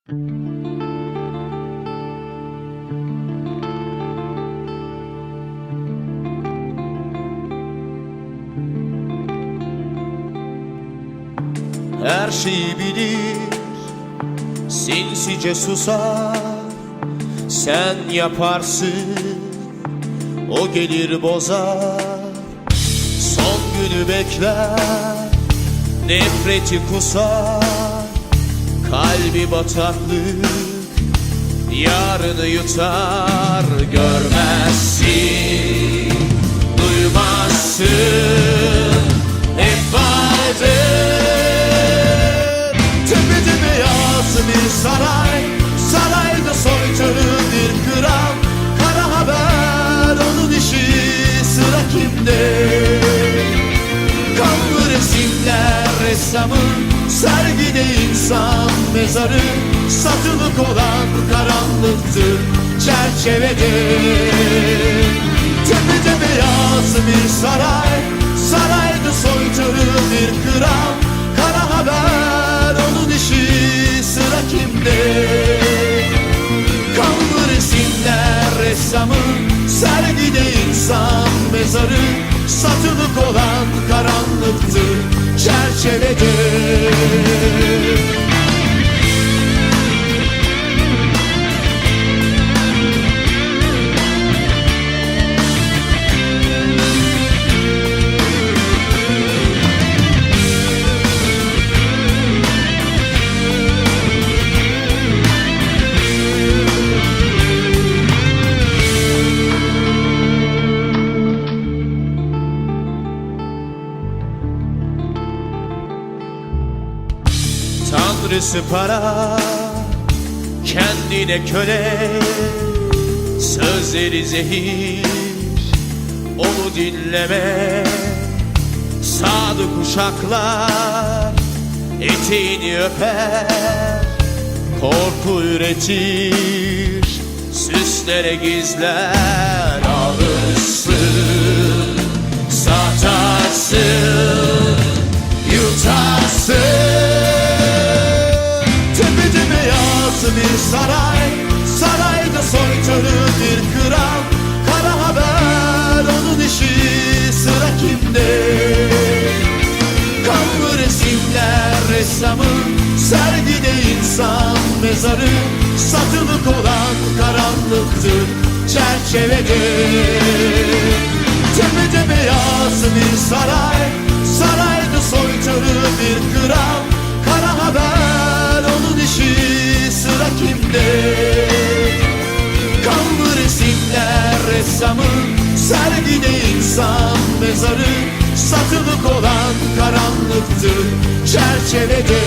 Her şeyi bilir, sinsice susar. Sen yaparsın, o gelir bozar. Son günü bekler, nefreti kusar. Kalbi bataklık, yarını yutar. Görmezsin, duymazsın, hep vardır. Tepede beyaz bir saray, sarayda soytarı bir kral. Kara haber onun işi, sıra kimde? Kanlı resimler ressamın, sergide insan mezarı. Satılık olan karanlıktır çerçevede. Tepede beyaz bir saray, sarayda soytarı bir kral. Kara haber onun işi, sıra kimde? Kanlı resimler ressamın, sergide insan mezarı. Satılık olan karanlıktır çerçevede. Tanrısı para, kendine köle. Sözleri zehir, onu dinleme. Sadık uşaklar eteğini öper. Korku üretir, süslere gizler. Alırsın, satarsın, yutarsın. Bir saray, sarayda soytarı bir kral. Kara haber onun işi, sıra kimde? Kanlı resimler ressamın, sergide insan mezarı. Satılık olan karanlıktır çerçevede. Tepede beyaz bir saray, sarayda soytarı bir kral. Kara haber onun işi, sıra kimde? Kanlı resimler ressamın, sergide insan mezarı. Satılık olan karanlıktır çerçevede.